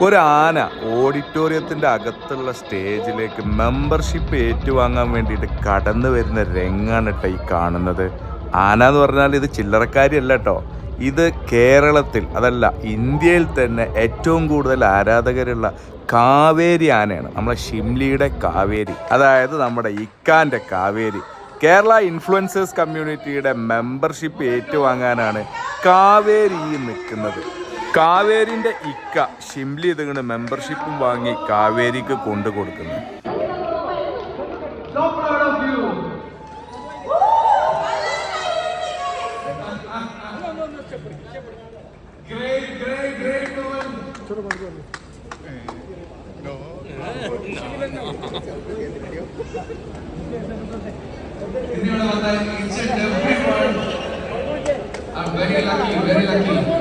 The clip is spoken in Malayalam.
ഒരു ആന ഓഡിറ്റോറിയത്തിൻ്റെ അകത്തുള്ള സ്റ്റേജിലേക്ക് മെമ്പർഷിപ്പ് ഏറ്റുവാങ്ങാൻ വേണ്ടിയിട്ട് കടന്നു വരുന്ന രംഗാണ് കേട്ടോ ഈ കാണുന്നത്. ആന എന്ന് പറഞ്ഞാൽ ഇത് ചില്ലറക്കാരിയല്ല കേട്ടോ. ഇത് കേരളത്തിൽ അതല്ല ഇന്ത്യയിൽ തന്നെ ഏറ്റവും കൂടുതൽ ആരാധകരുള്ള കാവേരി ആനയാണ്. നമ്മളെ ഷിംലിയുടെ കാവേരി, അതായത് നമ്മുടെ ഇക്കാൻ്റെ കാവേരി. കേരള ഇൻഫ്ലുവൻസേഴ്സ് കമ്മ്യൂണിറ്റിയുടെ മെമ്പർഷിപ്പ് ഏറ്റുവാങ്ങാനാണ് കാവേരി നിൽക്കുന്നത്. കാവേരിൻ്റെ ഇക്ക ഷിംലി ഇതുകൊണ്ട് മെമ്പർഷിപ്പും വാങ്ങി കാവേരിക്ക് കൊണ്ടു കൊടുക്കുന്നു. I'm very lucky, very lucky.